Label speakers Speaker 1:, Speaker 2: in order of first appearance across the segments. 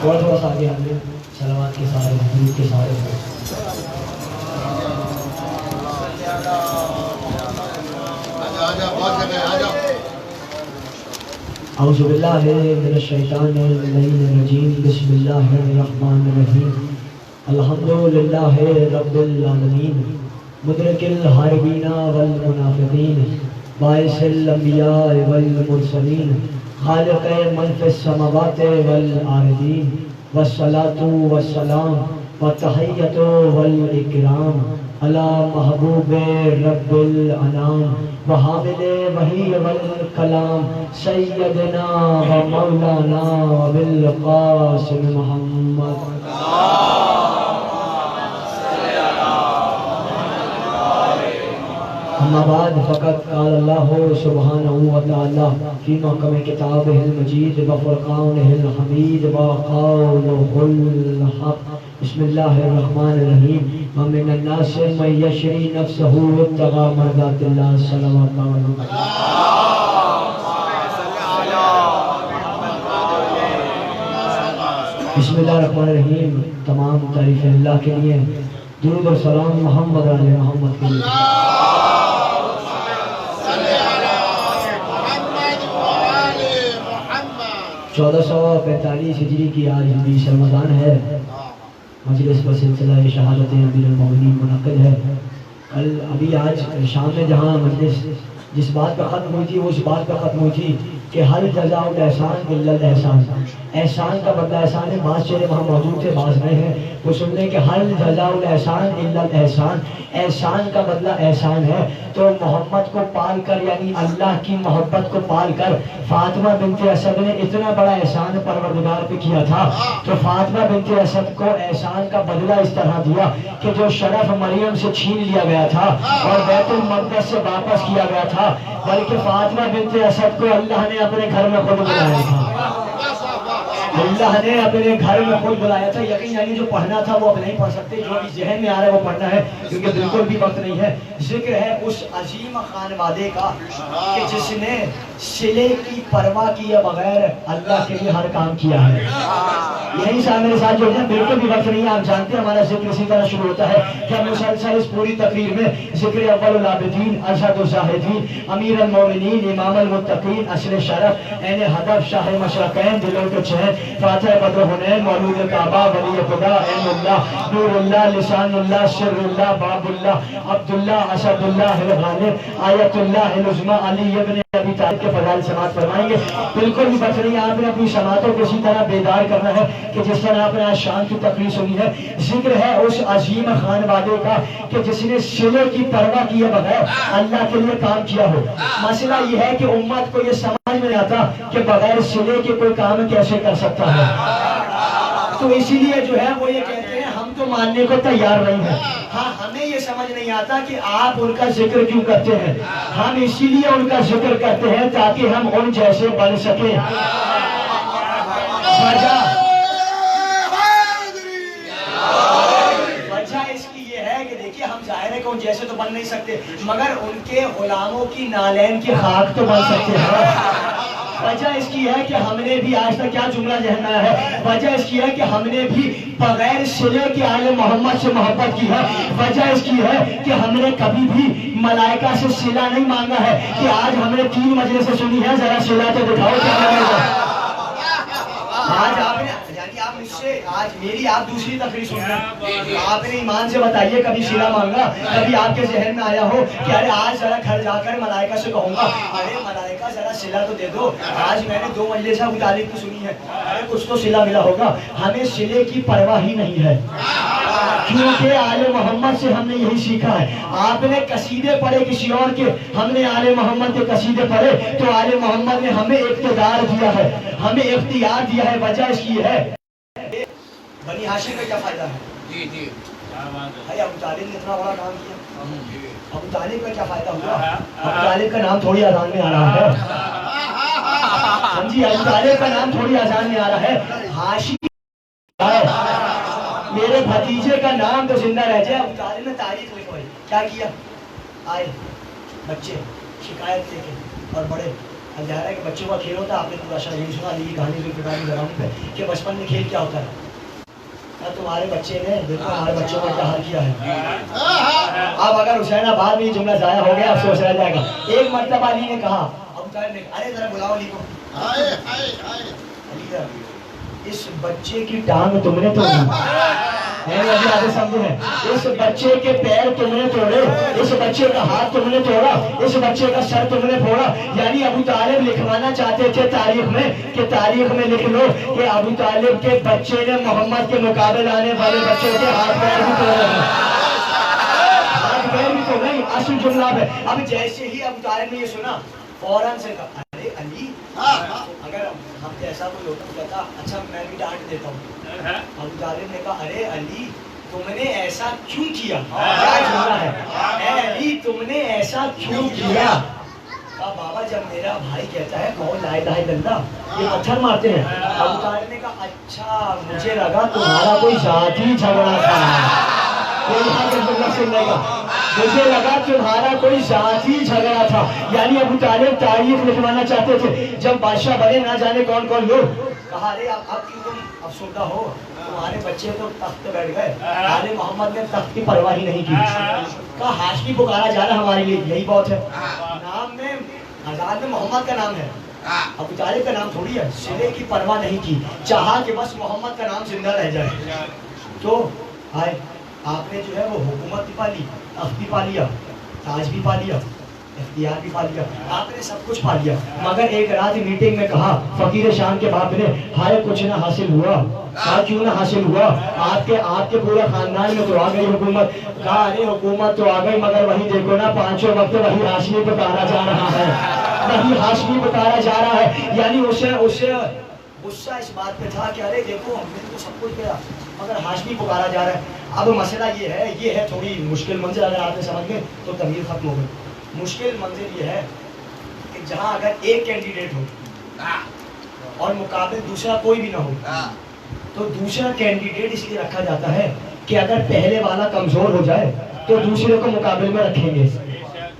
Speaker 1: تھوڑا سا آگے آگے سلامات کے سارے درود کے سارے اعوذ باللہ من الشیطان الرجیم بسم اللہ الرحمن الرحیم الحمدللہ رب العالمین مدرک الحاربین والمنافقین باعث الانبیاء والمرسلین خالق من فی السماوات والارضین والصلاة والسلام والتحیۃ والاکرام علی محبوب رب الانام وحامل وحی والکلام سیدنا و مولانا بالقاسم محمد اما بعد فقط قال اللہ سبحانہ وتعالی فی محکم کتابہ المجید وفرقانہ الحمید وقولہ الحق بسم اللہ الرحمن الرحیم ومن الناس من یشری نفسہ ابتغاء مرضات اللہ صلوات علیہ بسم اللہ الرحمن الرحیم. تمام تعریف اللہ کے لیے، درود و سلام محمد علیہ محمد کے لیے. 1445 ہجری کی آج 20 رمضان ہے. مجلس پر سلسلہ شہادت امیر المومنین منعقد ہے. کل ابھی آج شام میں جہاں مجلس جس بات پر ختم ہوئی تھی وہ اس بات پر ختم ہوئی تھی کہ ہر جزاء الاحسان الا الاحسان. احسان کا بدلہ احسان ہے. بعض چہرے وہاں موجود تھے، بعض نہیں ہیں. وہ سن لیں کہ ہر جزاء الاحسان الا الاحسان، احسان کا بدلہ احسان ہے. تو محمد کو پال کر یعنی اللہ کی محبت کو پال کر فاطمہ بنت اسد نے اتنا بڑا احسان پروردگار پہ کیا تھا. تو فاطمہ بنت اسد کو احسان کا بدلہ اس طرح دیا کہ جو شرف مریم سے چھین لیا گیا تھا اور بیت المقدس سے واپس کیا گیا تھا، بلکہ فاطمہ بنت اسد کو اللہ نے اپنے گھر میں خود بلایا تھا. اللہ نے اپنے گھر میں خود بلایا تھا. یقین یعنی جو پڑھنا تھا وہ اب نہیں پڑھ سکتے، جو بھی ذہن میں آ رہا ہے وہ پڑھنا ہے کیونکہ بالکل بھی وقت نہیں ہے. ذکر ہے اس عظیم خانوادے کا کہ جس نے صلے کی پرواہ کیے بغیر اللہ کے لیے ہر کام کیا ہے. یہی صاحب میرے ساتھ جو ہے بالکل بھی وقت نہیں ہے. آپ جانتے ہیں ہمارا ذکر اسی طرح شروع ہوتا ہے کہ ہم مسلسل اس پوری تقریر میں ذکر اول العابدین، ارشد الزاہدین، امیر المومنین، امام المتقین، اصل شرف، عین ہدف، شاہ مشرقین، دلوں کے چین، فاتح بدر حنین، مولود کعبہ، ولی خدا، عین اللہ، نور اللہ، لسان اللہ، سر اللہ، باب اللہ، عبداللہ، اسد اللہ الغالب، آیت اللہ العظمی، علی ابن ابی طالب کے فضائل سماعت فرمائیں گے. بالکل بھی بچ نہیں. آپ نے اپنی سماعتوں کو اسی طرح بیدار کرنا ہے کہ جس طرح آپ نے آج شام کی تقریر سنی ہے. ذکر ہے اس عظیم خانوادے کا کہ جس نے صلے کی پرواہ کیے بغیر اللہ کے لیے کام کیا ہو. مسئلہ یہ ہے کہ امت کو یہ سمجھ میں نہیں آتا کہ بغیر صلے کے کوئی کام کیسے کر سکتا ہے. تو اسی لیے جو ہے وہ یہ کہتے ہیں ہم تو ماننے کو تیار نہیں ہیں. ہاں ہمیں یہ سمجھ نہیں آتا کہ آپ ان کا ذکر کیوں کرتے ہیں. ہم اسی لیے ان کا ذکر کرتے ہیں تاکہ ہم ان جیسے بن سکیں. وجہ اس کی یہ ہے کہ دیکھیے ہم ظاہر ہے کہ ان جیسے تو بن نہیں سکتے مگر ان کے غلاموں کی نالین کی خاک تو بن سکتے ہیں. وجہ اس کی ہے کہ ہم نے بھی آج تک کیا جملہ ذہن میں آیا ہے، وجہ اس کی ہے کہ ہم نے بھی بغیر صلے کے آل محمد سے محبت کی ہے. وجہ اس کی ہے کہ ہم نے کبھی بھی ملائکہ سے صلہ نہیں مانگا ہے کہ آج ہم نے 3 مجلسیں سنی ہے ذرا صلہ تو دکھاؤ کیا مانگا. آج آپ نے یعنی آپ مجھ سے آج میری آپ دوسری تقریر سن رہے ہیں، آپ نے ایمان سے بتائیے کبھی صلہ مانگا؟ کبھی آپ کے ذہن میں آیا ہو کہ ارے آج ذرا گھر جا کر ملائکہ سے کہوں گا ارے ملائکہ ذرا صلہ تو دے دو، آج میں نے 2 مجلسیں ابو طالب کی سنی ہے، ارے کچھ تو صلہ ملا ہوگا. ہمیں صلے کی پرواہ ہی نہیں ہے کیونکہ آل محمد سے ہم نے یہی سیکھا ہے. آپ نے قصیدے پڑھے کسی اور کے، ہم نے آل محمد کے قصیدے پڑھے تو آل محمد نے ہمیں اقتدار دیا ہے، ہمیں اختیار دیا ہے. وجہ اس کی ہے بنی ہاشم کا کیا فائدہ ہے؟ جی جی بھائی ابو طالب نے اتنا بڑا کام کیا، ابو طالب کا کیا فائدہ ہوا؟ ابو طالب کا نام تھوڑی اذان میں آ رہا ہے. سمجھی، ابو طالب کا نام تھوڑی اذان میں آ رہا ہے. ہاشم میرے بھتیجے کا نام تو زندہ رہ جائے. ابو طالب نے تاریخ لکھوائی، کیا کیا؟ آئے بچے شکایت لے کے اور بڑے اب ظاہر ہے کہ بچوں کا کھیل ہوتا ہے. آپ نے پورا شاہ یہی سنا علی کی کہانی ذوالفقار کی زبان پہ کہ بچپن میں کھیل کیا ہوتا ہے. تمہارے بچے نے دیکھو ہمارے بچوں کا کیا حال کیا ہے. اب اگر حسین آباد میں یہ جملہ ضائع ہو گیا افسوس رہ جائے گا. ایک مرتبہ علی نے کہا ابو طالب نے ارے ذرا بلاؤ علی کو. علی اس بچے کی ٹانگ تم نے توڑی, اس بچے کے پیر تم نے توڑے, اس بچے کا ہاتھ تم نے توڑا, اس بچے کا سر تم نے پھوڑا. یعنی ابو طالب لکھوانا چاہتے تھے تاریخ میں کہ تاریخ میں لکھ لو کہ ابو طالب کے بچے نے محمد کے مقابل آنے والے بچوں کے ہاتھ پیر بھی توڑے. ہاتھ پیر بھی تو نہیں اصل جملہ ہے. اب جیسے ہی ابو طالب نے یہ سنا فوراً سے کہا ارے علی, اگر ہم ایسا کوئی ہوتا تو کہتا اچھا میں بھی ڈانٹ دیتا ہوں. ابو طالب نے کہا ارے علی تم نے ایسا کیوں کیا. کیا جملہ ہے, اے علی تم نے ایسا کیوں کیا. کہا بابا جب میرا بھائی کہتا ہے کہو لا الہ الا اللہ, یہ پتھر مارتے ہیں. ابو طالب نے کہا اچھا مجھے لگا تمہارا کوئی ذاتی جھگڑا تھا. مجھے لگا تمہارا کوئی ذاتی جھگڑا تھا. یعنی ابو طالب تاریخ لکھوانا چاہتے تھے. جب بادشاہ بنے نہ جانے کون کون لوگ, کہا ارے اب کیوں تم افسردہ ہو, تمہارے بچے تو تخت پہ بیٹھ گئے, آل محمد نے تخت کی پرواہ ہی نہیں کی. کہا ہاشمی پکارا جا رہا ہمارے لیے یہی بہت ہے. نام میں آزاد میں محمد کا نام ہے, ابو طالب کا نام تھوڑی ہے. صلے کی پرواہ نہیں کی, چاہا کہ بس محمد کا نام زندہ رہ جائے. تو آئے آپ نے جو ہے وہ حکومت بھی پا لی, تخت بھی پا لیا, تاج بھی پا لیا, اختیار بھی پا لیا, آپ نے سب کچھ پا لیا. مگر ایک رات میٹنگ میں کہا فقیر شام کے باپ نے ہائے کچھ نہ حاصل ہوا. کہا کیوں نہ حاصل ہوا, آپ کے پورے خاندان میں تو آ گئی حکومت. کہا ارے حکومت تو آ گئی مگر وہی دیکھو نا پانچوں وقت وہی ہاشمی پکارا جا رہا ہے, وہی ہاشمی پکارا جا رہا ہے. یعنی اسے غصہ اس بات پہ تھا کہ ارے دیکھو ہم نے تو سب کچھ کیا مگر ہاشمی پکارا جا رہا ہے. اب مسئلہ یہ ہے تھوڑی مشکل منزل, اگر آپ نے سمجھ گئے تو تمیز ختم ہو گئی. مشکل منزل یہ ہے کہ جہاں اگر ایک کینڈیڈیٹ ہو اور مقابل دوسرا کوئی بھی نہ ہو, تو دوسرا کینڈیڈیٹ اس لیے رکھا جاتا ہے کہ اگر پہلے والا کمزور ہو جائے تو دوسرے کو مقابل میں رکھیں گے.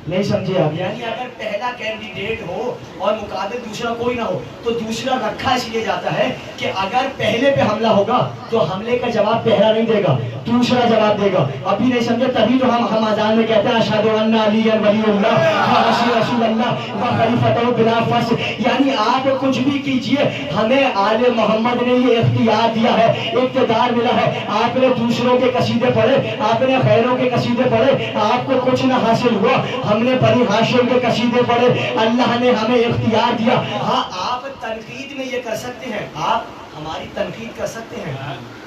Speaker 1: نہیں سمجھے آپ. یعنی اگر پہلا کینڈیڈیٹ ہو اور مقابل دوسرا کوئی نہ ہو تو دوسرا رکھا اس لیے جاتا ہے کہ اگر پہلے پہ حملہ ہوگا تو حملے کا جواب پہلا نہیں دے گا, دوسرا جواب دے گا. ابھی نہیں سمجھے, تبھی تو ہم اذان میں کہتے ہیں اشہد ان علی ولی اللہ و رسول اللہ و خلیفۃ بلا فصل. یعنی آپ کچھ بھی کیجئے, ہمیں آل محمد نے یہ اختیار دیا ہے, اقتدار ملا ہے. آپ نے دوسروں کے قصیدے پڑھے, آپ نے خیروں کے قصیدے پڑھے, آپ کو کچھ نہ حاصل ہوا. ہم نے بنی ہاشم کے قصیدے پڑھے, اللہ نے ہمیں اختیار دیا. ہاں آپ تنقید میں یہ کر سکتے ہیں, آپ ہماری تنقید کر سکتے ہیں,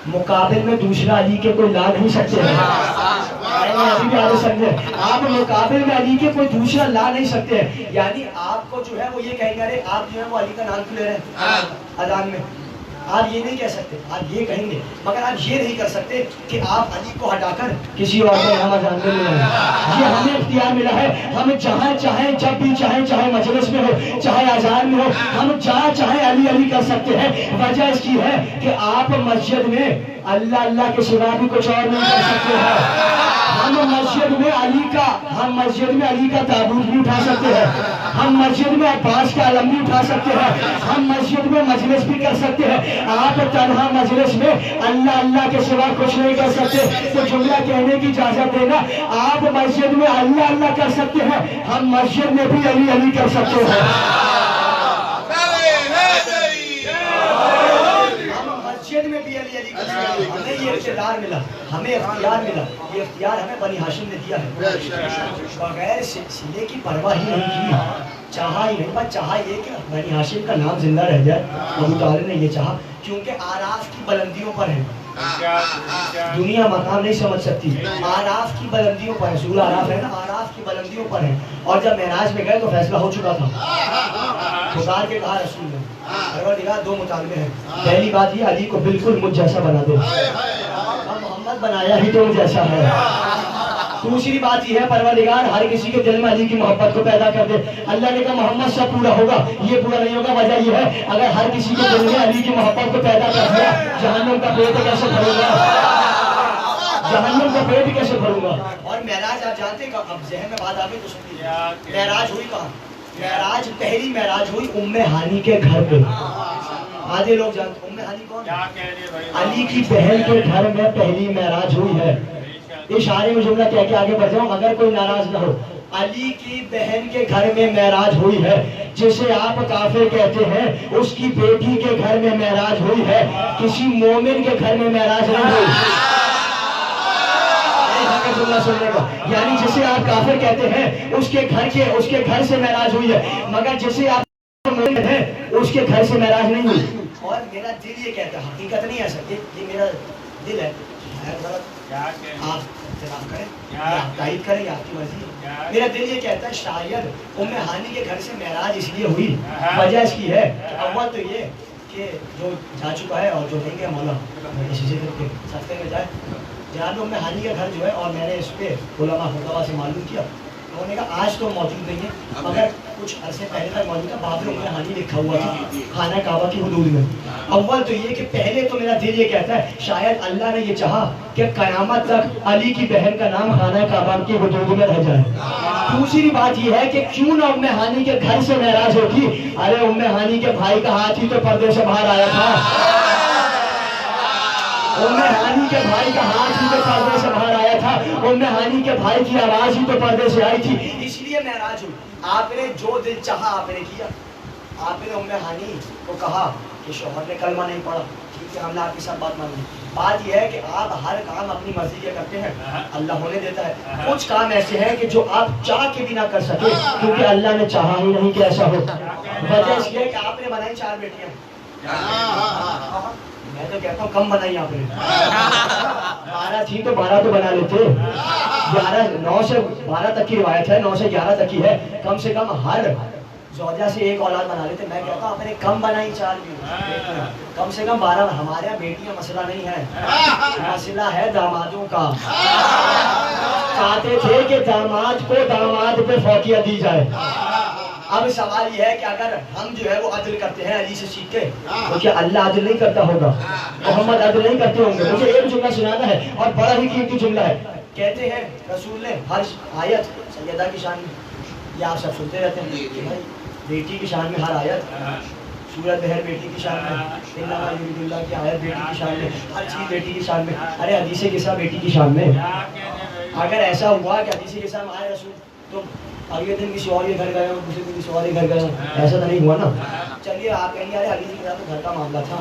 Speaker 1: مقابل میں دوسرا علی کے کوئی لا نہیں سکتے ہیں. آپ مقابل میں علی کے کوئی دوسرا لا نہیں سکتے ہیں. یعنی آپ کو جو ہے وہ یہ کہیں گے ارے آپ جو ہے وہ علی کا نام کیوں لے رہے ہیں اذان میں, آپ یہ نہیں کہہ سکتے, آپ یہ کہیں گے. مگر آپ یہ نہیں کر سکتے کہ آپ علی کو ہٹا کر کسی اور کو نام اذان میں لے رہے ہیں. یہ ہمیں اختیار ملا ہے, ہم جہاں چاہیں جب بھی چاہیں, چاہے مجلس میں ہو چاہے اذان میں ہو, ہم جہاں چاہیں علی علی کر سکتے ہیں. وجہ اس کی ہے کہ آپ مسجد میں اللہ اللہ کے سوا بھی کچھ اور نہیں کر سکتے ہیں. ہم مسجد میں علی کا تابوت بھی اٹھا سکتے ہیں, ہم مسجد میں عباس کا علم بھی اٹھا سکتے ہیں, ہم مسجد میں مجلس بھی کر سکتے ہیں. آپ تنہا مجلس میں اللہ اللہ کے سوا کچھ نہیں کر سکتے. تو جملہ کہنے کی اجازت دینا, آپ مسجد میں اللہ اللہ کر سکتے ہیں, ہم مسجد میں بھی علی علی کر سکتے ہیں. مسجد میں بھی علی علی کر سکتے ہیں. ہمیں یہ اقتدار ملا, ہمیں اختیار ملا. یہ اختیار ہمیں بنی ہاشم نے دیا ہے, بغیر سلے کی پرواہ ہی نہیں کی. چاہا ہی نہیں, بس چاہا یہ کہ بنی ہاشم کا نام زندہ رہ جائے. ابو طالب نے یہ چاہا کیونکہ آراف کی بلندیوں پر ہے, دنیا مقام نہیں سمجھ سکتی. آراف کی بلندیوں پر ہے, سورہ آراف ہے نا, آراف کی بلندیوں پر ہے. اور جب معراج میں گئے تو فیصلہ ہو چکا تھا. پکار کے کہا رسول نے پروردگار دو مطالبے ہیں. پہلی بات یہ علی کو بالکل مجھ جیسا بنا دو, محمد بنایا ہی تو جیسا ہے. دوسری بات یہ ہے پروردگار ہر کسی کے دل میں علی کی محبت کو پیدا کر دے. اللہ نے کہا محمد سب پورا ہوگا, یہ پورا نہیں ہوگا. وجہ یہ ہے اگر ہر کسی کے دل میں علی کی محبت کو پیدا کر دیا, جہنم کا پیٹ کیسے بھروں گا, جہنم کا پیٹ کیسے بھروں گا. اور معراج آپ جانتے ہیں, اب ذہن میں بات آ گئی تو سن لیجیے, معراج ہوئی کہاں, معراج پہلی معراج ہوئی ام ہانی کے گھر پہ. آدھے لوگ جانتے ام ہانی کون؟ علی کی بہن کے گھر میں پہلی معراج ہوئی ہے. اشارے میں جملہ کہہ کے آگے بڑھ جاؤں اگر کوئی ناراض نہ ہو. علی کی بہن کے گھر میں معراج ہوئی ہے. جسے آپ کافر کہتے ہیں اس کی بیٹی کے گھر میں معراج ہوئی ہے. کسی مومن کے گھر میں معراج نہیں ہوئی. سننے کا یعنی جسے آپ کافر کہتے ہیں اس کے گھر سے معراج ہوئی ہے, مگر جسے آپ مومن ہیں اس کے گھر سے معراج نہیں ہوئی. اور میرا دل یہ کہتا ہے, حقیقت نہیں ہے سر, یہ میرا دل ہے, آپ اختلاف کریں یا تائید کریں یا آپ کی مرضی. میرا دل یہ کہتا ہے شاید ام ہانی کے گھر سے معراج اس لیے ہوئی, وجہ اس کی ہے کہ اول تو یہ کہ جو جا چکا ہے اور جو نہیں گیا مولا اسی سے کر کے سفتے میں جائے. جہاں ام ہانی کا گھر جو ہے, اور میں نے اس پہ علماء خطبہ سے معلوم کیا, انہوں نے کہا آج تو موجود نہیں ہے مگر کچھ عرصے پہلے تک موجود ہے. باب ام ہانی لکھا ہوا تھا خانہ کعبہ کی حدود میں. اول تو یہ کہ پہلے تو میرا دل یہ کہتا ہے شاید اللہ نے یہ چاہا کہ قیامت تک علی کی بہن کا نام خانہ کعبہ کی حدود میں رہ جائے. دوسری بات یہ ہے کہ کیوں نہ ام ہانی کے گھر سے معراج ہوتی. ارے ام ہانی کے بھائی کا ہاتھ ہی تو پردے سے باہر آیا تھا. ام ہانی کے بھائی کا ہاتھ ہی تو پردے سے باہر آیا تھا. ام ہانی کے بھائی کی آواز ہی تو پردے سے آئی تھی, اس لیے معراج ہوئی. آپ نے جو دل چاہا آپ نے کیا. آپ نے ام ہانی کو کہا کہ شوہر نے کلمہ نہیں پڑھا, ٹھیک ہے ہم نے آپ کی ساتھ بات مان لی. بات یہ ہے کہ آپ ہر کام اپنی مرضی کے کرتے ہیں, اللہ ہونے دیتا ہے. کچھ کام ایسے ہیں کہ جو آپ چاہ کے بھی نہ کر سکے کیونکہ اللہ نے چاہا ہی نہیں کہ ایسا ہو. وجہ اس لیے کہ آپ نے بنائی 4 بیٹیاں. میں تو کہتا ہوں کم بنائی آپ نے. 12 تھی تو 12 تو بنا لیتے. 9 سے 12 تک کی روایت ہے, 9 سے 11 تک کی ہے. کم سے کم ہر زوجہ سے ایک اولاد بنا لیتے. میں کہتا ہوں آپ نے کم بنائی 4 بیٹیاں, کم سے کم 12. ہمارے یہاں بیٹیاں مسئلہ نہیں ہے, مسئلہ ہے دامادوں کا. چاہتے تھے کہ داماد کو داماد پہ فوقیت دی جائے. اب سوال یہ ہے کہ اگر ہم جو ہے وہ عدل کرتے ہیں علی سے سیکھ کے, تو کیا اللہ عدل نہیں کرتا ہوگا؟ محمد عدل نہیں کرتے ہوں گے؟ مجھے ایک جملہ سنانا ہے اور بڑا ہی قیمتی جملہ ہے. کہتے ہیں رسول نے ہر آیت سیدہ کی شان میں, یہ آپ سب سنتے رہتے ہیں کہ بھائی بیٹی کی شان میں ہر آیت, سورت بہر بیٹی کی شان میں, انما یرید اللہ کی آیت بیٹی کی شان میں, ہر چیز بیٹی کی شان میں. ارے حدیث قصہ بیٹی کی شان میں. اگر ایسا ہوا کہ حدیث قصہ میں آئے رسول تو اگلے دن کسی اور کے گھر گئے ہوں, دوسرے دن کسی اور کے گھر گئے ہوں, ایسا تو نہیں ہوا نا. چلیے آپ کہیں گے ارے حدیث قصہ تو گھر کا معاملہ تھا,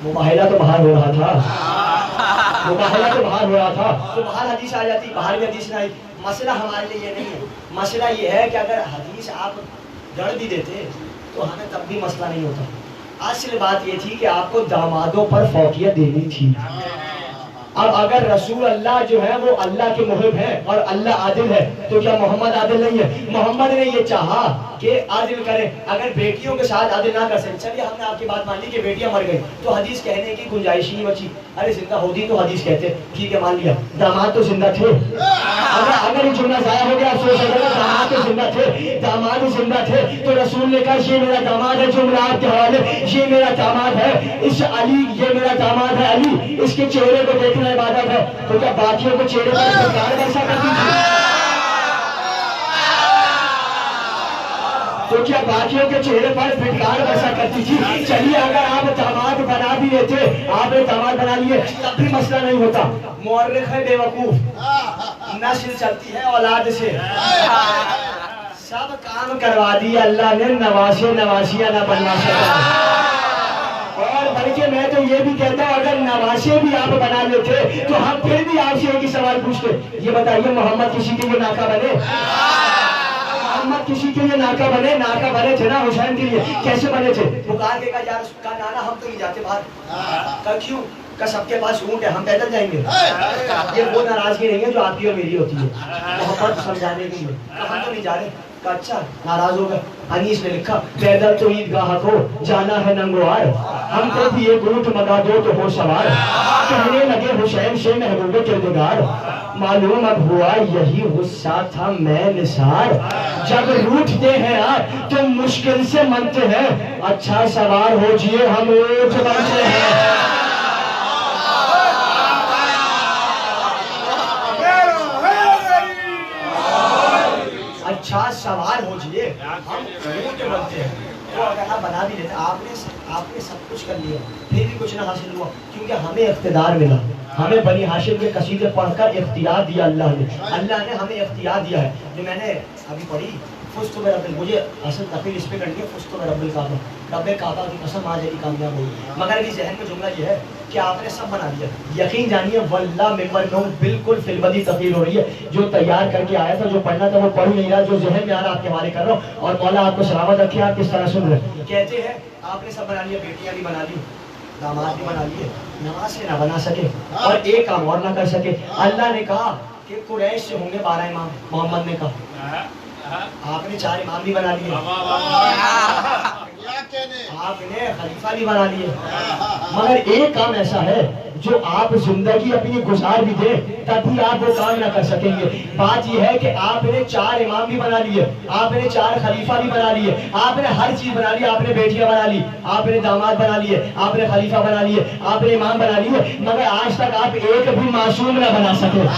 Speaker 1: مباہلہ تو باہر ہو رہا تھا, مباہلہ تو باہر ہو رہا تھا, تو باہر حدیث آ جاتی, باہر بھی حدیث نہ آئی. مسئلہ ہمارے لیے یہ نہیں ہے. مسئلہ یہ ہے کہ اگر حدیث آپ گڑھ بھی دیتے تو ہمیں تب بھی مسئلہ نہیں ہوتا. اصل بات یہ تھی کہ آپ کو دامادوں پر فوقیت دینی تھی. اب اگر رسول اللہ جو ہے وہ اللہ کے محب ہیں اور اللہ عادل ہے, تو کیا محمد عادل نہیں ہے؟ محمد نے یہ چاہا کہ عادل کرے. اگر بیٹیوں کے ساتھ عادل نہ کر سکے, چلیے ہم نے آپ کی بات مان لی کہ بیٹیاں مر گئی تو حدیث کہنے کی گنجائش نہیں بچی. ارے زندہ ہوتی تو حدیث کہتے, ٹھیک ہے مان لیا. داماد تو زندہ تھے. اگر یہ جملہ ضائع ہو گیا افسوس ہے, داماد تو زندہ تھے, داماد زندہ تھے, تو رسول نے کہا یہ میرا داماد ہے. جملہ آپ کے حوالے, یہ میرا داماد ہے. اس علی, یہ میرا داماد ہے علی, اس کے چہرے کو دیکھنا عبادت ہے. تو کیا باقیوں کو چہرے پر پھٹکار برسا کرتی تھی؟ تو کیا باقیوں کے چہرے پر پھٹکار برسا کرتی تھی؟ چلیے اگر آپ داماد بنا بھی لیتے, آپ نے داماد بنا لیے, تب بھی مسئلہ نہیں ہوتا. مورخ ہے بے وقوف, نسل چلتی ہے اولاد سے. سب کام کروا دیا اللہ نے, نواسے نواسیاں نہ بنوا سکا. اور بلکہ میں تو یہ بھی کہتا ہوں اگر نواسے بھی آپ بنا لیتے تو ہم پھر بھی آپ سے ایک ہی سوال پوچھتے, یہ بتائیے محمد کسی کے لیے ناکا بنے؟ محمد کسی کے لیے ناکا بنے؟ ناکا بنے تھے نا حسین کے لیے. کیسے بنے تھے؟ پکار کے کہا یار اس کا نانا ہم تو نہیں جاتے باہر. کیوں؟ کہ سب کے پاس اونٹ ہے, ہم پیدل جائیں گے. یہ وہ ناراضگی نہیں ہے جو آپ کی اور میری ہوتی ہے, محمد سمجھانے کے لیے ہم تو نہیں جا رہے. اچھا ناراض ہو گئے. انیس نے لکھا پیدل تو عیدگاہ کو جانا ہے ننگوار, ہم کو بھی ایک اونٹ منگا دو تو ہو سوار. کہنے لگے حسین سے محبوب کردگار, معلوم اب ہوا یہی غصہ تھا میں نثار. جب روٹھتے ہیں آپ تو مشکل سے منتے ہیں, اچھا سوار ہو جیے ہم اونٹ بنتے ہیں. اچھا سوال ہو جائے ہم اونٹ بنتے ہیں. تو اگر آپ بنا بھی لیتے, آپ نے سب کچھ کر لیا پھر بھی کچھ نہ حاصل ہوا, کیونکہ ہمیں اقتدار ملا, ہمیں بنی ہاشم کے قصیدے پڑھ کر اختیار دیا اللہ نے ہمیں اختیار دیا ہے. جو میں نے ابھی پڑھی فزت برب, مجھے اصل تقریر اس پہ کرنی ہے, فزت برب الکعبہ, رب کعبہ کی قسم آج علی کامیاب ہوئی. مگر ابھی ذہن میں جملہ یہ ہے کہ آپ نے سب بنا دیا. یقین جانیے واللہ ممبر میں ہوں, بالکل فی البدی تقریر ہو رہی ہے. جو تیار کر کے آیا تھا, جو پڑھنا تھا وہ پڑھ نہیں رہا, جو ذہن میں آ رہا آپ کے حوالے کر رہا ہوں, اور مولا آپ کو سلامت رکھے. آپ کس طرح سن رہے کہتے ہیں آپ نے سب بنا لیا, بیٹیاں بھی بنا لی, داماد بھی بنا لیے, نماز سے نہ بنا سکے اور ایک کام اور نہ کر سکے. اللہ نے کہا کہ قریش سے ہوں گے 12 امام. محمد نے کہا آپ نے 4 امام بھی بنا لیے, آپ نے خلیفہ بھی بنا لیے, مگر ایک کام ایسا ہے جو آپ زندگی اپنی گزار بھی دیں تب بھی آپ وہ کام نہ کر سکیں گے. بات یہ ہے کہ آپ نے 4 امام بھی بنا لیے, آپ نے 4 خلیفہ بھی بنا لیے, آپ نے ہر چیز بنا لی, آپ نے بیٹیاں بنا لی, آپ نے داماد بنا لیے, آپ نے خلیفہ بنا لیے, آپ نے امام بنا لیے, مگر آج تک آپ ایک بھی معصوم نہ بنا سکے.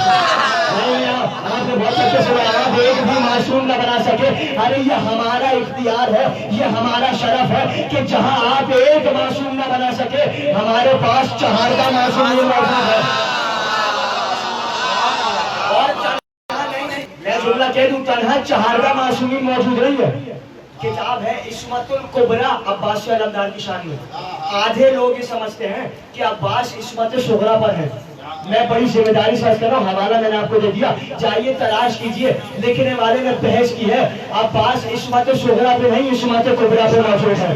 Speaker 1: آپ نے بہت اچھے سے بنایا, آپ ایک بھی معصوم نہ بنا سکے. ارے یہ ہمارا اختیار ہے, یہ ہمارا شرف ہے کہ جہاں آپ ایک معصوم نہ بنا سکے, ہمارے پاس 4 کا معصوم موجود ہے. اور میں جملہ کہہ دوں, تنہا 4 کا معصومی موجود نہیں ہے. کتاب ہے عصمت الکبریٰ عباس علمدار کی شان میں. آدھے لوگ یہ سمجھتے ہیں کہ عباس عصمت صغریٰ پر ہے. میں بڑی ذمہ داری سے کر رہا ہوں, حوالہ میں نے آپ کو دے دیا, جائیے تلاش کیجئے. لکھنے والے نے بحث کی ہے, عباس عصمت صغریٰ پہ نہیں, عصمت کبریٰ پہ موجود ہے.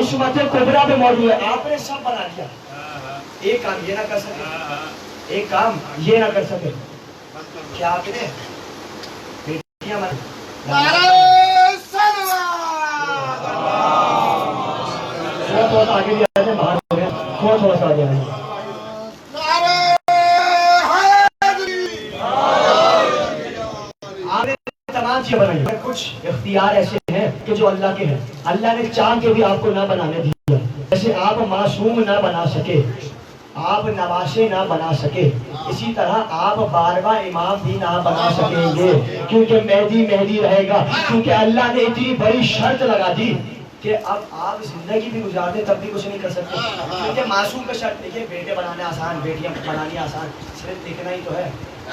Speaker 1: عصمت کبریٰ پہ موجود ہے. آپ نے سب بنا دیا, ایک کام یہ نہ کر سکے, ایک کام یہ نہ کر سکے. کیا آپ نے بیٹیاں تھوڑا آگے بھی آتے ہیں, باہر ہو گیا, تھوڑا سا آگے آئے. آپ نے تمام چیزیں بنائی, کچھ اختیار ایسے ہیں کہ جو اللہ کے ہیں. اللہ نے چاہ کے بھی آپ کو نہ بنانے دیا. جیسے آپ معصوم نہ بنا سکے, آپ نواسے نہ بنا سکے, اسی طرح آپ 12واں امام بھی نہ بنا سکیں گے, کیونکہ مہدی رہے گا. کیونکہ اللہ نے اتنی بڑی شرط لگا دی کہ اب آپ زندگی بھی گزار دیں تب بھی کچھ نہیں کر سکتے. کیونکہ معصوم کا شرط دیکھیے, بیٹے بنانا آسان, بیٹیاں بنانی آسان, صرف دیکھنا ہی تو ہے.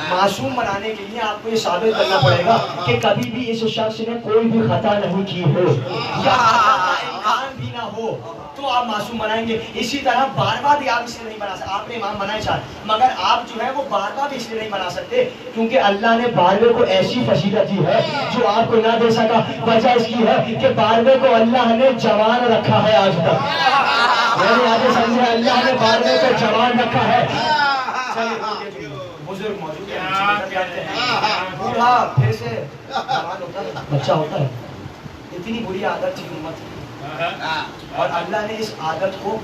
Speaker 1: معصوم بنانے کے لیے آپ کو یہ ثابت کرنا پڑے گا کہ کبھی بھی اس شخص نے کوئی بھی خطا نہیں کی ہو یا امکان بھی نہ ہو, تو آپ معصوم بنائیں گے. اسی طرح 12واں بھی آپ اس لیے نہیں بنا سکتے. آپ نے امام بنائے 4, مگر آپ جو ہے وہ 12واں بھی اس لیے نہیں بنا سکتے کیونکہ اللہ نے 12ویں کو ایسی فضیلت دی ہے جو آپ کو نہ دے سکا. وجہ اس کی ہے کہ 12ویں کو اللہ نے جوان رکھا ہے. آج تک میں نے آگے سمجھا, اللہ نے 12ویں کو جوان رکھا ہے. بزرگ موجود ہیں, بوڑھا پھر سے جوان ہوتا ہے, بچہ ہوتا ہے. اتنی بری عادت تھی امت کی, اور اللہ نے اس عادت کو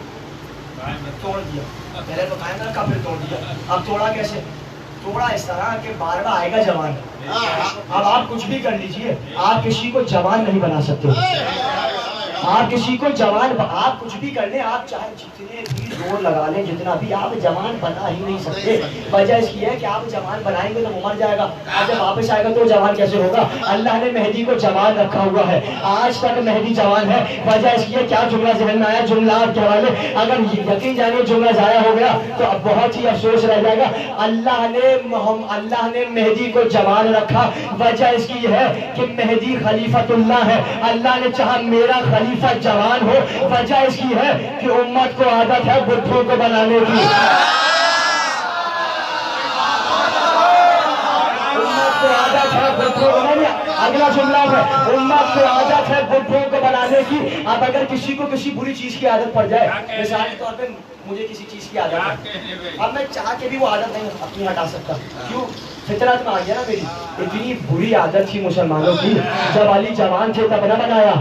Speaker 1: توڑ دیا. پہلے تو قائم رکھا, پھر توڑ دیا. اب توڑا کیسے؟ توڑا اس طرح کہ 12واں آئے گا جوان. اب آپ کچھ بھی کر لیجئے, آپ کسی کو جوان نہیں بنا سکتے. آپ کسی کو جوان, آپ کچھ بھی کر لیں, آپ چاہے جتنے بھی زور لگا لیں, جتنا بھی, آپ جوان بنا ہی نہیں سکتے. وجہ اس کی ہے کہ آپ جوان بنائیں گے تو وہ مر جائے گا, اور جب واپس آئے گا تو جوان کیسے ہوگا؟ اللہ نے مہدی کو جوان رکھا ہوا ہے, آج تک مہدی جوان ہے. وجہ اس کی ہے, کیا جملہ ذہن میں آیا؟ جملہ آپ کے حوالے, اگر یقین جانیے جملہ ضائع ہو گیا تو اب بہت ہی افسوس رہ جائے گا. اللہ نے مہدی کو جوان رکھا. وجہ اس کی ہے کہ مہدی خلیفۃ اللہ ہے. اللہ نے چاہا میرا خلیفہ جوان ہو. وجہ اس کی ہے کہ امت کو عادت ہے بڈھوں کو بنانے کی. امت کو عادت ہے بڈھوں کو بنانے, اگلا جملہ ہے, امت کو عادت ہے بڈھوں کو بنانے کی. اب اگر کسی کو کسی بری چیز کی عادت پڑ جائے, مثال کے طور پہ مجھے کسی چیز کی عادت ہے, اب میں چاہ کے بھی وہ عادت نہیں اپنی ہٹا سکتا. کیوں؟ فطرت میں آ گیا نا میری. اتنی بری عادت تھی مسلمانوں کی, جب علی جوان تھے تب نہ بنایا,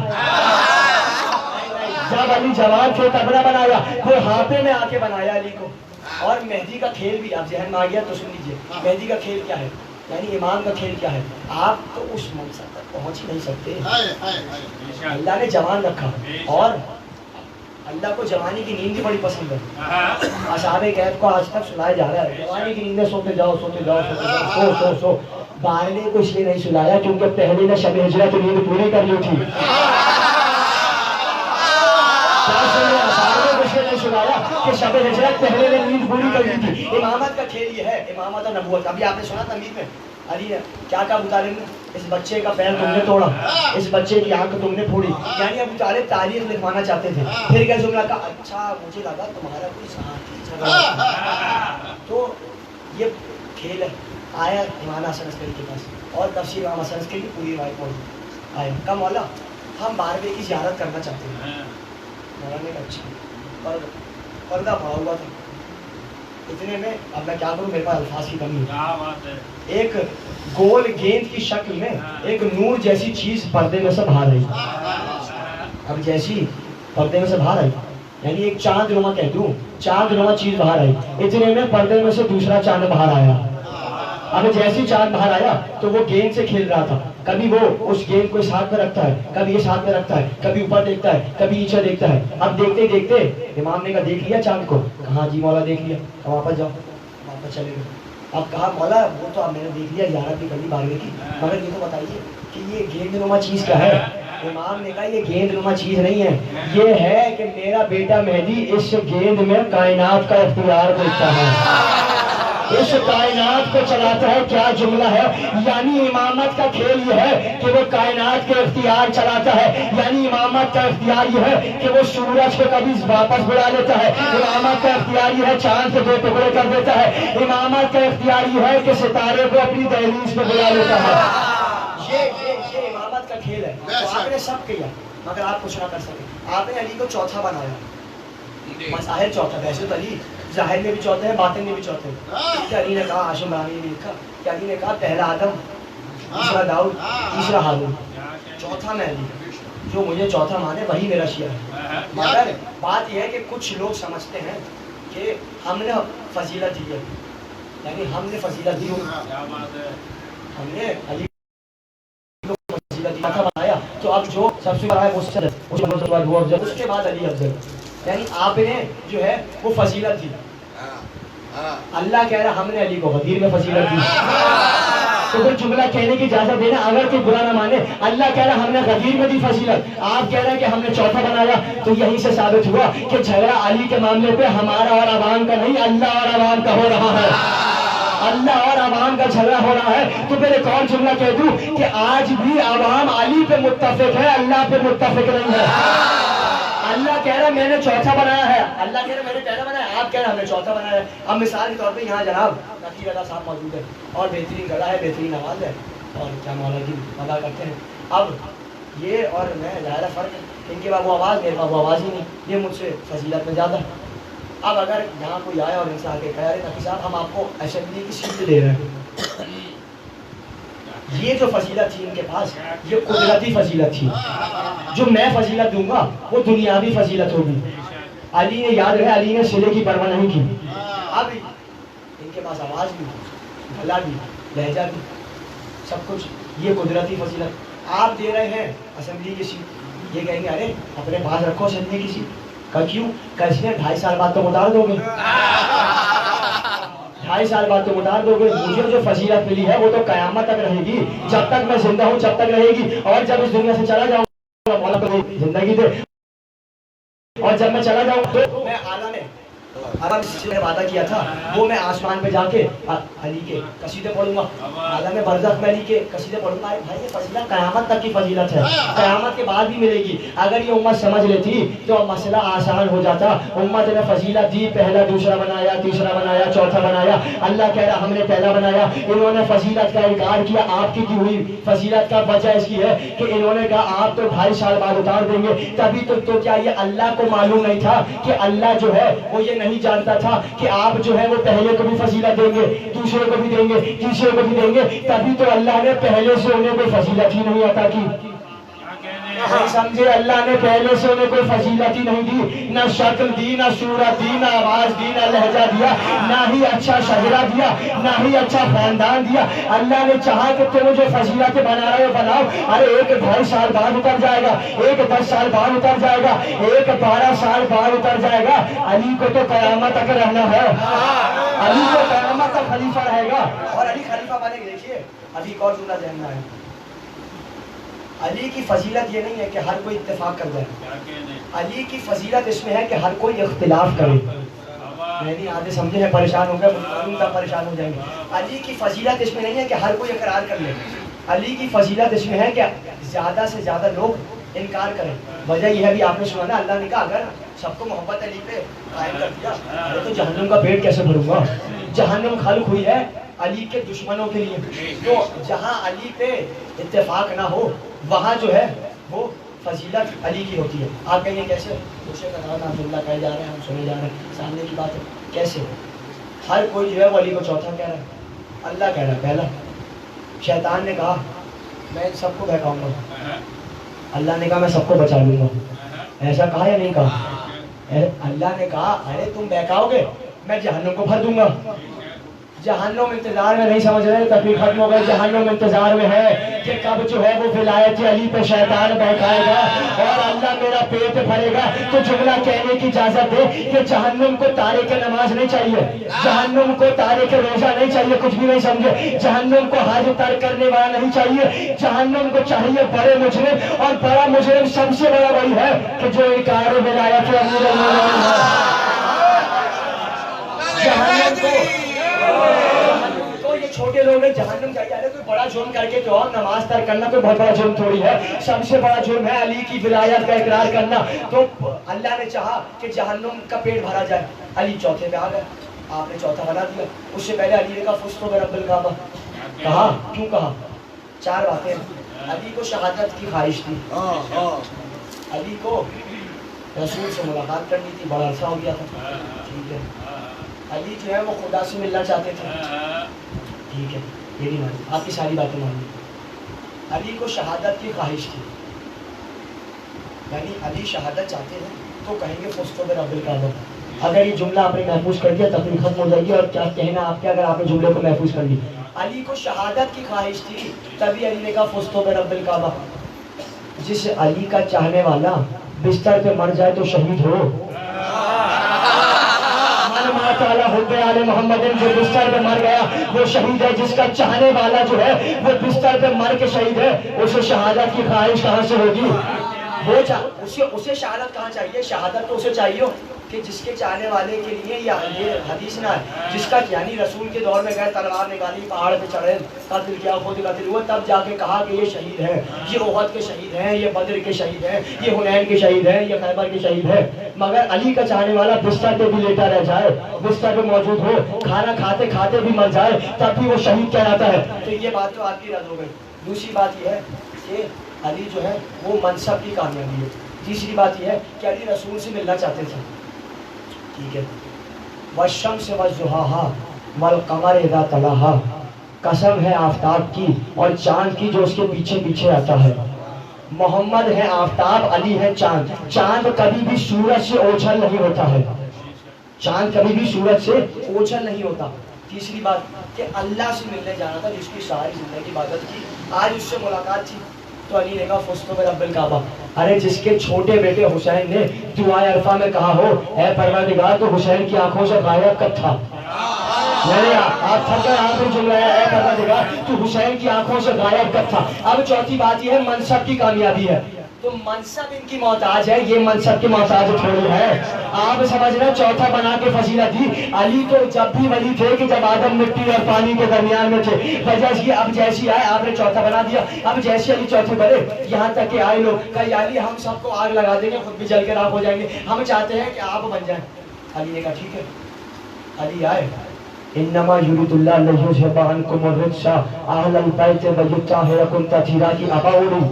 Speaker 1: جب علی جوان تھے تب نہ بنایا, وہ ہاتھے میں آ کے بنایا علی کو. اور مہدی کا کھیل بھی اب ذہن میں آ گیا تو سن لیجیے, مہدی کا کھیل کیا ہے, یعنی امام کا کھیل کیا ہے. آپ تو اس منصب تک پہنچ ہی نہیں سکتے. اللہ نے جوان رکھا, اور اللہ کو جوانی کی نیند بھی بڑی پسند ہے. اصحاب کہف کو آج تک سنایا جا رہا ہے, جوانی کی نیندیں سوتے جاؤ, سوتے جاؤ, سوتے جاؤ, سو سو سو. بارہویں کو اس لیے نہیں سلایا کیونکہ پہلے نے شب ہجرت نیند پوری کر لی تھی. کہ شب ہجرت پہلے نے نیند پوری کر لی تھی. امامت کا کھیل یہ ہے، امامت اور نبوت. ابھی آپ نے سنا تھا امیر میں علی نے کیا کہا ابو طالب نے؟ اس بچے کا پیر تم نے توڑا، اس بچے کی آنکھ تم نے پھوڑی. یعنی ابو طالب تاریخ لکھوانا چاہتے تھے. پھر کیا جملہ کہا، اچھا مجھے لگا تمہارا کوئی ساتھی جھگڑا. تو یہ کھیل ہے. آیا امام حسن عسکری کے پاس اور تفسیر امام حسن عسکری کی پوری روایت پڑھی. آیا کہا مولا ہم 12ویں کی زیارت کرنا چاہتے ہیں. مولا نے کہا اچھا. پردہ پڑا ہوا تھا. اتنے میں اب میں کیا کروں، میرے پاس الفاظ کی کمی ہے. ایک گول گیند کی شکل میں ایک نور جیسی چیز پردے میں سے باہر آئی. اب جیسی پردے میں سے باہر آئی یعنی ایک چاند نما کہہ دوں، چاند نما چیز باہر آئی. اتنے میں پردے میں سے دوسرا چاند باہر آیا. اب جیسی چاند باہر آیا تو وہ گیند سے کھیل رہا تھا. کبھی وہ اس گیند کو اس ہاتھ میں رکھتا ہے، کبھی اس ہاتھ میں رکھتا ہے، کبھی اوپر دیکھتا ہے، کبھی نیچے دیکھتا ہے. اب دیکھتے دیکھتے امام نے کہا دیکھ لیا چاند کو؟ کہا جی مولا دیکھ لیا. واپس جاؤ. واپس چلے گئے. اب کہا مولا وہ تو اب میں نے دیکھ لیا، زیارت بھی کر لی 12ویں کی، مگر یہ تو بتائیے کہ یہ گیند نما چیز کیا ہے؟ امام نے کہا یہ گیند نما چیز نہیں ہے، یہ ہے کہ میرا بیٹا مہدی اس گیند میں کائنات کا اختیار دیتا ہے، اس کائنات کو چلاتا ہے. کیا جملہ ہے! یعنی امامت کا کھیل یہ ہے کہ وہ کائنات کے اختیار چلاتا ہے. یعنی امامت کا اختیار یہ ہے کہ وہ سورج کو کبھی واپس بلا لیتا ہے. امامت کا اختیار یہ ہے چاند سے 2 ٹکڑے کر دیتا ہے. امامت کا اختیار یہ ہے کہ ستارے کو اپنی دہلیز پہ بلا لیتا ہے. یہ امامت کا کھیل ہے. تو آپ نے سب کیا مگر آپ کچھ نہ کر سکے. آپ نے علی کو چوتھا بنایا. ظاہر چوتھا، ویسے تو علی ظاہر میں بھی چوتھے ہیں، باطن میں بھی چوتھے ہیں. علی نے کہا، ہاشم رانی نے لکھا کہ علی نے کہا پہلا آدم، دوسرا داؤد، تیسرا ہارون، چوتھا میں علی. جو مجھے چوتھا مانے وہی میرا شیعہ ہے. مگر بات یہ ہے کہ کچھ لوگ سمجھتے ہیں کہ ہم نے فضیلت دی ہے، یعنی ہم نے فضیلت دی، ہم نے علی کو فضیلت بنایا تو اب جو سب سے بڑا ہے وہ افضل، اس کے بعد علی افضل. یعنی آپ نے جو ہے وہ فضیلت دی. اللہ کہہ رہا ہم نے علی کو غدیر میں فضیلت دی. تو پھر جملہ کہنے کی اجازت دینا اگر کوئی برا نہ مانے. اللہ کہہ رہا ہم نے غدیر میں دی فضیلت، آپ کہہ رہے ہیں کہ ہم نے چوتھا بنایا. تو یہیں سے ثابت ہوا کہ جھگڑا علی کے معاملے پہ ہمارا اور عوام کا نہیں، اللہ اور عوام کا ہو رہا ہے. اللہ اور عوام کا جھگڑا ہو رہا ہے. تو پھر ایک اور جملہ کہہ دوں کہ آج بھی عوام علی پہ متفق ہے، اللہ پہ متفق نہیں ہے. اللہ کہہ رہا ہے میں نے چوتھا بنایا ہے، اللہ کہہ رہا ہے میں نے پہلا بنایا ہے، آپ کہہ رہے ہیں ہم نے چوتھا بنایا ہے. اب مثال کے طور پہ یہاں جناب نقی رضا صاحب موجود ہے اور بہترین گلا ہے، بہترین آواز ہے اور کیا مولا کی ادا کرتے ہیں. اب یہ اور میں ظاہر فرق ہے، ان کے بعد وہ آواز، میرے پاس وہ آواز ہی نہیں، یہ مجھ سے فضیلت میں زیادہ ہے. اب اگر یہاں کوئی آئے اور ان سے آ کے کہہ رہے نقی صاحب ہم آپ کو اسمبلی کی سیٹ دے رہے ہیں، یہ جو فضیلت تھی ان کے پاس یہ قدرتی فضیلت تھی. جو میں فضیلت دوں گا وہ دنیاوی فضیلت ہوگی. علی نے یاد رہے علی نے سلے کی پرواہ نہیں کی. اب ان کے پاس آواز بھی، گلا بھی، لہجہ بھی، سب کچھ، یہ قدرتی فضیلت. آپ دے رہے ہیں اسمبلی کی سیٹ، یہ کہیں گے ارے اپنے پاس رکھو اسمبلی کی سیٹ. کیوں؟ کیسے 2.5 سال بعد تو اتار دو گے، 2.5 سال بعد تو اتار دو گے. مجھے جو فضیلت ملی ہے وہ تو قیامت تک رہے گی، جب تک میں زندہ ہوں جب تک رہے گی. اور جب اس دنیا سے چلا جاؤں مولا تو زندگی دے، اور جب میں چلا جاؤں تو میں عالم نے وعدہ کیا تھا وہ میں آسمان پہ جا کے علی کے قصیدے پڑھوں گا، عالم برزخ میں علی کے قصیدے پڑھوں گا. بھائی یہ فضیلت قیامت تک کی فضیلت ہے، قیامت کے بعد بھی ملے گی. اگر یہ امت سمجھ لیتی تو مسئلہ آسان ہو جاتا. امت نے فضیلت دی، پہلا دوسرا بنایا، تیسرا بنایا، چوتھا بنایا. اللہ کہہ رہا ہم نے پہلا بنایا. انہوں نے فضیلت کا انکار کیا. آپ کی ہوئی فضیلت کا وجہ اس کی ہے کہ انہوں نے کہا آپ تو 2.5 سال بعد اتار دیں گے. تبھی تو کیا یہ اللہ کو معلوم نہیں تھا کہ اللہ جو ہے وہ یہ نہیں جانتا تھا کہ آپ جو ہے وہ پہلے کو بھی فضیلت دیں گے، دوسرے کو بھی دیں گے، تیسرے کو بھی دیں گے. تبھی تو اللہ نے پہلے سے انہیں کوئی فضیلت ہی نہیں عطا کی. سمجھے اللہ نے پہلے سے انہیں کوئی فضیلت ہی نہیں دی، نہ شکل دی، نہ صورت دی، نہ آواز دی، نہ لہجہ دیا، نہ ہی اچھا شجرہ دیا، نہ ہی اچھا خاندان دیا. اللہ نے چاہا کہ تم جو فضیلت بنا رہے ہو بناؤ. ارے ایک 2.5 سال بعد اتر جائے گا، ایک 10 سال بعد اتر جائے گا، ایک 12 سال بعد اتر جائے گا. علی کو تو قیامت تک رہنا ہے، علی کو قیامت تک خلیفہ رہے گا. اور علی خلیفہ دفعہ میں نے دیکھیے ابھی ایک اور جملہ ذہن میں آیا. علی کی فضیلت یہ نہیں ہے کہ ہر کوئی اتفاق کر جائے. علی کی فضیلت اس میں ہے کہ ہر کوئی اختلاف کرے. میں نہیں آدھے سمجھے ہیں پریشان ہو گئے, مسلمان کا پریشان ہو جائیں گے. علی کی فضیلت اس میں نہیں ہے کہ ہر کوئی اقرار کر لے. علی کی فضیلت اس میں ہے کہ زیادہ سے زیادہ لوگ انکار کریں. وجہ یہ ہے بھی آپ نے سنا نا, اللہ نے کہا اگر سب کو محبت علی پہ قائم کر دیا تو جہنم کا پیٹ کیسے بھروں گا. جہنم خلق ہوئی ہے علی کے دشمنوں کے لیے. تو جہاں علی پہ اتفاق نہ ہو وہاں جو ہے وہ فضیلت علی کی ہوتی ہے. آپ کہیں گے کیسے؟ دوسرے کا نام عبداللہ کہے جا رہے ہیں, ہم سنے جا رہے ہیں, سامنے کی بات ہے. کیسے؟ ہر کوئی جو ہے وہ علی کو چوتھا کہہ رہا ہے, اللہ کہہ رہا ہے پہلا. شیطان نے کہا میں سب کو بہکاؤں گا, اللہ نے کہا میں سب کو بچا لوں گا. ایسا کہا یا نہیں کہا؟ اللہ نے کہا ارے تم بہکاؤ گے میں جہنم کو بھر دوں گا. جہنم انتظار میں نہیں سمجھ رہے, تکلیف ختم ہو گئی. جہنم انتظار میں ہے کہ کب جو ہے وہ ولایت علی پہ شیطان بہکائے گا اور اللہ میرا پیٹ بھرے گا. تو جملہ کہنے کی اجازت دے کہ جہنم کو تارک نماز نہیں چاہیے, جہنم کو تارک روزہ نہیں چاہیے, کچھ بھی نہیں سمجھے. جہنم کو حج ترک کرنے والا نہیں چاہیے. جہنم کو چاہیے بڑے مجرم, اور بڑا مجرم سب سے بڑا وہی ہے کہ جو انکار ولایت امیر المومنین ہے. جہنم کو یہ چھوٹے لوگ ہیں جہنم چاہیے. ارے کوئی بڑا جرم کر کے تو اور نماز ترک کرنا کوئی بہت بڑا جرم تھوڑی ہے. سب سے بڑا جرم ہے علی کی ولایت کا اقرار کرنا. تو اللہ نے چاہا کہ جہنم کا پیٹ بھرا جائے. علی چوتھے پہ آ گئے, آپ نے چوتھا بنا دیا. اس سے پہلے علی نے کہا فزت برب الکعبہ. کہا کیوں کہا؟ چار باتیں. علی کو شہادت کی خواہش تھی, علی کو رسول سے ملاقات کرنی تھی, بڑا عرصہ ہو گیا تھا, ٹھیک ہے. علی جو ہے وہ خدا سے ملنا چاہتے تھے, ٹھیک ہے, یہ نہیں مانی, آپ کی ساری باتیں مانی. علی کو شہادت کی خواہش تھی, یعنی علی شہادت چاہتے ہیں تو کہیں گے فزت برب الکعبہ. اگر یہ جملہ آپ نے محفوظ کر دیا تقریر ختم ہو جائے گی. اور کیا کہنا آپ کے اگر آپ نے جملے کو محفوظ کر لی. علی کو شہادت کی خواہش تھی, تبھی علی نے کہا فزت برب الکعبہ. جس علی کا چاہنے والا بستر پہ مر جائے تو شہید ہو. محمد جو بستر پہ مر گیا وہ شہید ہے. جس کا چاہنے والا جو ہے وہ بستر پہ مر کے شہید ہے, اسے شہادت کی خواہش کہاں سے ہوگی؟ وہ اسے شہادت کہاں چاہیے؟ شہادت تو اسے چاہیے کہ جس کے چاہنے والے کے لیے یہ حدیث نہ ہے, جس کا یعنی رسول کے دور میں گئے, تلوار نکالی, پہاڑ پہ چڑھے, قتل کیا, خود قتل ہوا, تب جا کے کہا کہ یہ شہید ہے, یہ احد کے شہید ہیں, یہ بدر کے شہید ہیں, یہ حنین کے شہید ہیں, یہ خیبر کے شہید ہیں. مگر علی کا چاہنے والا بستر پہ بھی لیٹا رہ جائے, بستر پہ موجود ہو, کھانا کھاتے کھاتے بھی مر جائے, تب بھی وہ شہید کہلاتا ہے. تو یہ بات تو آپ کی رد ہو گئی. دوسری بات یہ ہے کہ علی جو ہے وہ منصب کی کامیابی ہے. تیسری بات یہ ہے کہ علی رسول سے ملنا چاہتے تھے, ٹھیک ہے. والشمس والضحاها والقمر اذا تلاها, قسم ہے آفتاب کی اور چاند کی جو اس کے پیچھے پیچھے آتا ہے. محمد ہے آفتاب, علی ہے چاند. چاند کبھی بھی سورج سے اوجھل نہیں ہوتا ہے, چاند کبھی بھی سورج سے اوجھل نہیں ہوتا. تیسری بات کہ اللہ سے ملنے جانا تھا جس کی ساری زندگی عبادت کی, آج اس سے ملاقات تھی تو علی نے کہا فزت برب الکعبہ. ارے جس کے چھوٹے بیٹے حسین نے دعائے عرفہ میں کہا ہو اے پروردگار تو حسین کی آنکھوں سے غائب کب تھا. آپ تھک گئے, آپ نے جملہ ہے اے پروردگار تو حسین کی آنکھوں سے غائب کب تھا. اب چوتھی بات یہ ہے منصب کی کامیابی ہے. تو منصب ان کی محتاج ہے, یہ منصب کی محتاج تھوڑی ہے. آپ سمجھنا چوتھا بنا کے فضیلت دی. علی تو جب بھی ولی تھے کہ جب آدم مٹی اور پانی کے درمیان میں تھے, وجہ یہ اب جیسی آئے آپ نے چوتھا بنا دیا. اب جیسے علی چوتھے بڑے, یہاں تک کہ آئے لوگ کہ علی ہم سب کو آگ لگا دیں گے, خود بھی جل کے راکھ ہو جائیں گے, ہم چاہتے ہیں کہ آپ بن جائیں. علی نے کہا ٹھیک ہے. علی آئے, انما یرید اللہ لیذھب عنکم الرجس اہل البیت ویطہرکم تطہیرا کی اباوری.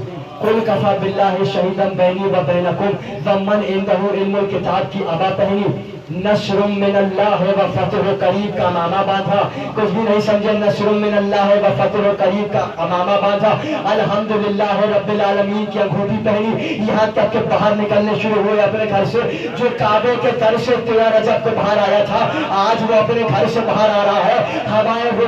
Speaker 1: قل کفی باللہ شہیدا بینی و بینکم ومن عندہ علم الکتاب کی ابا پہنی. نصر من اللہ و فتح قریب کا امامہ باندھا. کچھ بھی نہیں سمجھے, نصر من اللہ و فتح قریب کا امامہ باندھا. الحمدللہ رب العالمین کی انگوٹھی پہنی, یہاں تک کہ باہر نکلنے شروع ہوئے اپنے گھر سے. جو کعبے کے در سے 13 رجب کو باہر آیا تھا, آج وہ اپنے گھر سے باہر آ رہا ہے. ہوائیں